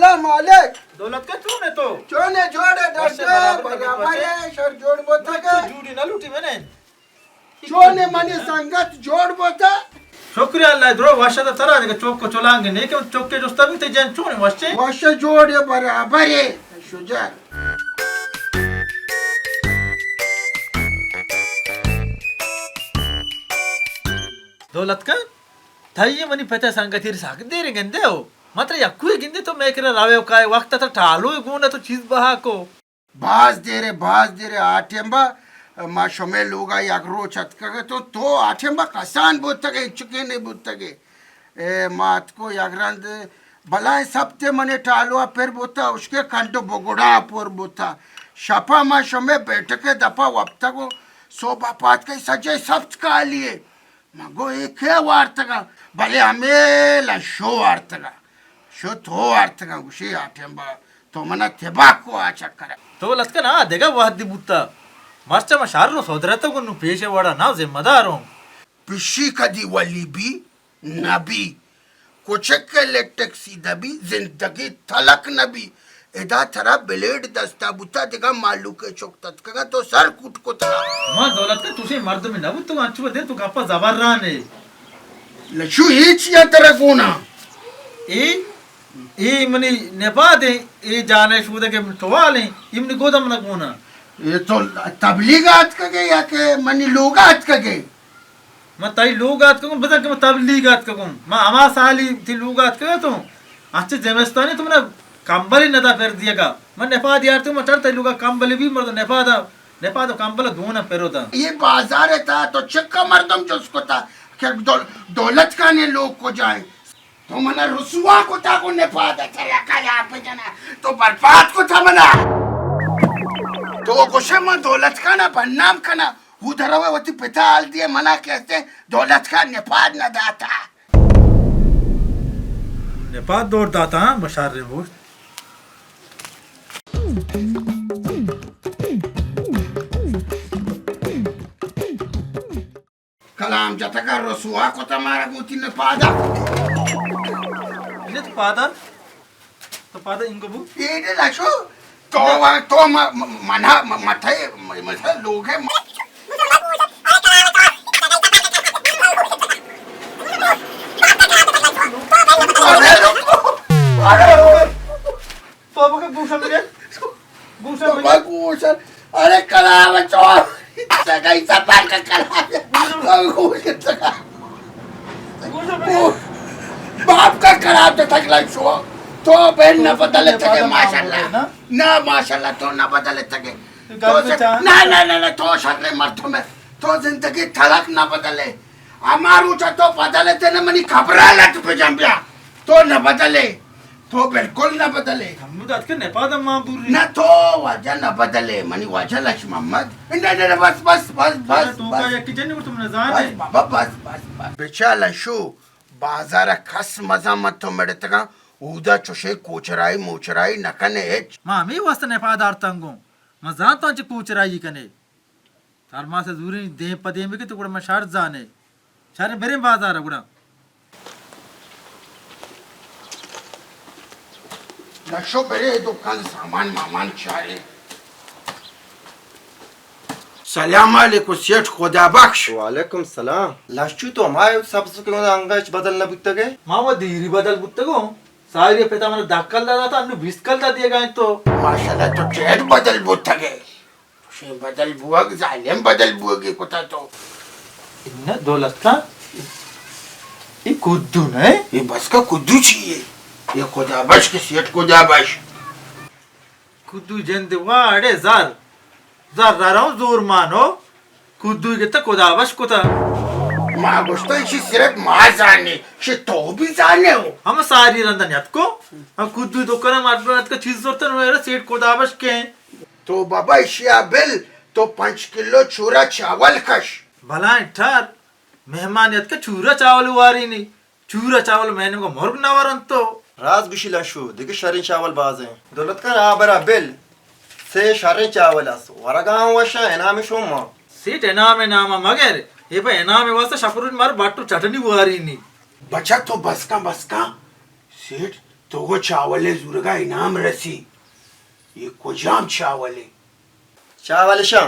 सलाम मालिक दौलत का चूने तो चोने जोड़े डर बराबर है सर जोड़ बोता के जूड़ी ना लूटी मैंने चोने मनी संगत जोड़ बोता शुक्रिया अल्लाह द्रो वाशा दा तरा देगा चौक को चलाएंगे नहीं कि चौक के दोस्ता भी ते जान चूने वाशे वाशा जोड़े बराबर है शुजा दौलत का थाई मनी पता संगतीर साग दे रे गंदे हो मात्र यक्कू गिंदे तो मैं करे रावे काय वक्त त ठालो गुना तो चीज बहा को बाज दे रे आठेंबा मा शमे लोगा यागरो छतका तो आठेंबा कसान बोतगे चुके नहीं बोतगे ए मात को यागरंद भला सबते मने टालो फिर बोता उसके कंटो बगुड़ा पर बोता शपा मा शमे बैठके दफा वक्ता को सोबा पात के सजे सब का लिए मगो एक है वार्तगा भले हमें लशो वार्तगा शो तो वार्तगा उसी आठेंबा तो मना तेबाको आ चक्कर दौलत का ना देगा वादी बुत्ता मर्चा मशारो सोदरता को नु पेशे वाड़ा ना जिम्मेदार हूं पिशी कदी वली भी नबी कोचक लेटेक सीधा भी जिंदगी थलक नबी एदा थरा ब्लेड दस्ता बुता देगा मालू के चौक तक तो सर कूट को था मां दौलत का तुसे मर्द में ना तो अच्छु दे तू गप्पा जबर रहा ने लशु हिच या तरह कोना ए मनी नेपा दे ए जाने शुदा के टवाले इमनी गोदम ना कोना ये तो तबलीगात का के या के मनी लोगात का के मैं ताई लोगात को बता के तबलीगात को मैं हमा साली थी लोगात का तो अच्छे जमस्तानी तुमने कंबली नदा फेर दिएगा मैं नेपा दियार तुम चढ़ते लोगा कंबली भी मर्द नेपा तो कंबल धोना फेरोता ये बाजार था तो चक्का मर्दम जो उसको था क्या दौलत का ने लोग को जाए तो मना रुसवा को था को नेपा दा चला कर आप जना तो बर्बाद को था मना तो कुछ में दौलत का ना बननाम का ना उधर वती पिता आल दिए मना कहते दौलत का नेपा न दाता नेपा दौड़ दाता बशार रे वो कलाम जतका रसुआ को तमारा मोती ने पादा इने तो पादा इनको बु ये लाशो तो मना मथे मथे लोग है पापा का गुस्सा मिले गुस्सा अरे कलाम चोर सगाई सपार का कलाम बाप का कलाम तो तक लाशो तो बहन न बदले तके माशाल्लाह ना माशाल्लाह तो न बदले तके तो ना तो शर्रे मर्दों में तो जिंदगी थलक न बदले हमारू तो बदले तेने मनी खबरा लट पे जंबिया तो न बदले तो बिल्कुल न बदले हम तो आज के नेपाल दा मां पूरी न तो वजह न बदले मनी वजह लक्ष मोहम्मद न बस तू का एक किचन में तुमने जाने बाबा बस बेचा लशो बाजार खस मजा मत तो मेरे तक उदा चुशे कोचराई मोचराई नकने एच मामी वस्त नेपाल दार तंगो मजा तो अंच कोचराई कने तारमा से दूरी दे पदे में के तो गुड़ा मैं शार जाने शार मेरे बाजार गुड़ा लशो बेरे दुकान सामान मामान चाहे सलाम अलैकुम सेठ खुदा बख्श वालेकुम सलाम लश्चू तो हमारे सबसे क्यों अंगच बदलना बुत्ता गए मामा दीरी बदल बुत्तगो सारी पेता मैंने दाखल दादा था अन्नु बिस्कल दा दिए गए तो माशाल्लाह तो चेट बदल बुत्तगे शे बदल बुअग जालिम बदल बुअगी कोता तो इन्ना दौलत का ये कुद्दू नहीं ये बस का कुद्दू चाहिए ये खुदा बख्श के सेठ खुदा बख्श कुद्दू जंदे वाड़े जार राराव जोर मानो कुद्दू के तक खुदा बख्श कोता माँ गुस्ता इसी सिर्फ माँ जाने शे तो भी जाने हो हम सारी रंदन याद को हम कुद्दू तो करम आदमी का चीज जोरतन मेरा सेठ खुदा बख्श के तो बाबा इशिया बिल तो 5 किलो चूरा चावल कश भला ठहर मेहमान याद का चूरा चावल वारी नहीं चूरा चावल मैंने को मोर्ग ना वारन तो राज बिशी लशू देखिए शरीर चावल बाज है दौलत का आबरा बिल से शरीर चावल आस वरगांव वशा एनामी शोमा सीट एनामे नामा मगर ये पे एनामे वास्ते शफरुन मार बाटू चटनी वारी नहीं बचा तो बस का सेठ तो वो चावले जुरगा इनाम रसी ये कुजाम चावले चावल शां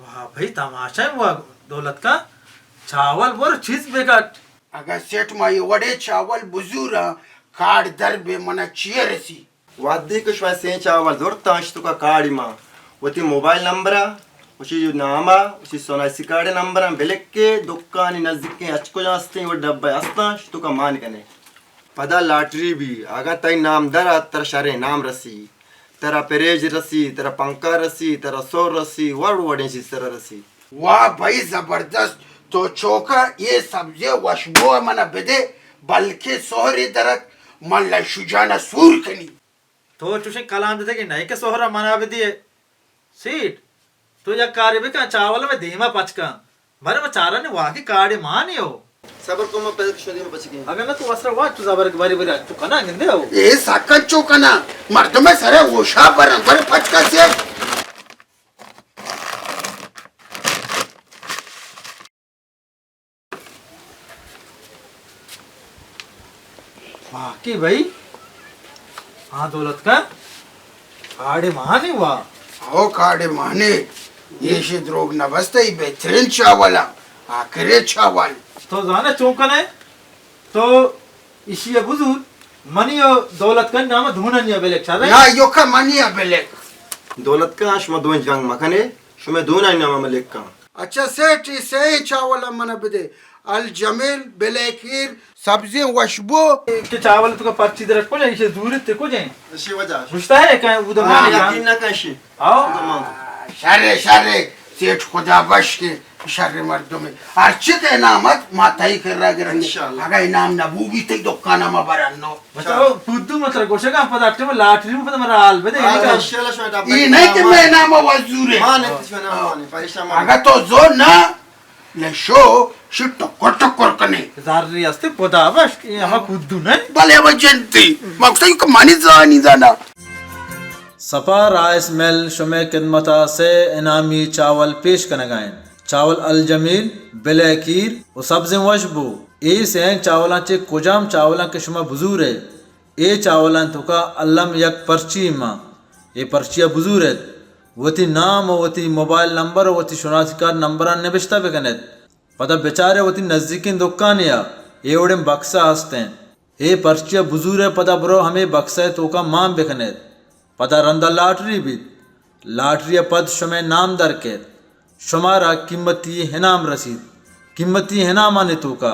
वाह भाई तमाशा है हुआ दौलत का चावल वर चीज बेकार अगर सेठ माई वडे चावल बुजूरा काड दर बे मना चियरसी वादी कुछ वैसे चावल जोर तांश तो का काड़ी माँ वो ती मोबाइल नंबर उसी जो नामा उसी सोनासी काड़े नंबर बेलेक के दुकानी नजदीक के अच्छको जास्ते वो डब्बा अस्तांश तो का मान कने पदा लॉटरी भी आगा तई नाम दरा तेरा शरे नाम रसी तेरा पेरेज रसी तेरा पंका रसी तेरा सोर रसी वड़ वड़े सी तेरा रसी वाह भाई जबरदस्त तो चौका ये सब्जी वशबो मना बेदे बल्कि सोहरी दरक मल्ला शुजाना सूर कनी तो चुशे कलाम दे कि नहीं के सोहरा मना भी दिए सीट तो या कार्य भी का चावल में धीमा पचका मरे में चारा ने वाकी काड़ी मानी हो सबर को मैं पैसे शोधी में बच गई अबे मैं तू वस्त्र वाच तू जबर के बारी बारी अच्छु कना गिंदे हो ये साकन चौकना मर्द में सरे ओशा बर पचका से वाकी भाई हाँ दौलत का काड़ी मानी हुआ हो काड़े माने ये शिद रोग न बसते ही बेहतरीन चावला आखिरे चावल तो जाने चौकन है तो इसी बुजुर्ग मनी और दौलत का नाम धुनन या बेलेक छावे ना यो का मनिया बेले दौलत का आश मदों जंग मखने शुमे दोना नाम मलिक का अच्छा सेठ से चावल मना बेदे अल जमील बेलेकीर सब्जी वशबो के चावल तो का पर्ची दरक को जाए इसे दूर ते को जाए इसी वजह रुश्ता है क्या उधर हाँ माने यकीन ना कशी आओ शरे शरे सेठ खुदा बश के शर्रे मर्दों में अर्चित इनामत माताई कर रहा गिरने इंशाल्लाह। अगर इनाम नबूगी ते दुकाना में बरन्नो बताओ पुद्दू मतलब गोशे का पदार्थ में लाटरी में पता मरा हाल बदे हाँ इंशाल्लाह शोधा ये नहीं कि मैं इनाम वजूरे हाँ नहीं तो शोना माने परेशान माने अगर तो जो ना ले शो शिट टक्कर कने जारी अस्ते पदा बस ये हम पुद्दू नहीं भले वजंती मकसद को मानी जानी जाना सपा राइस मिल शुमे खिदमता से इनामी चावल पेश कनगाएं चावल अल जमील बेलेकीर व सब्ज़ें वशबू ए सें चावलांचे कुजाम चावलां के शुमा बुजूर है ए चावलां तो का अल्लम यक पर्ची मां ये पर्चिया बुजूर है वती नाम वती मोबाइल नंबर वती शुनासी कार्ड नंबर निबिश्ता बेकनेत पता बेचारे वती नज़दीकी दुकान या एवड़े बक्सा हंसते हैं ए पर्चिया बुजूर है पता ब्रो हमें बक्सा तो का माम बेकनेत पता रंदा लॉटरी भी लॉटरी पद शुमे नाम दर के शुमारा कीमती हिनाम रसीद कीमती हिनाम आने तो का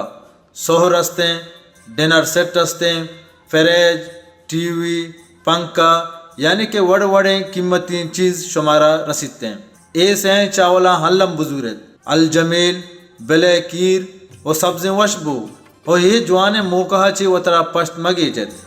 सोहर हस्ते डिनर सेट हस्ते फ्रिज टीवी पंखा यानी के वड़ वड़े कीमती चीज़ शुमारा रसीदते हैं ए से चावला हल्लम बुजूरत अल जमील बेलेकीर व सब्ज़ें वशबू और ये जवाने मोकहा चे वतरा पश्त मगे जत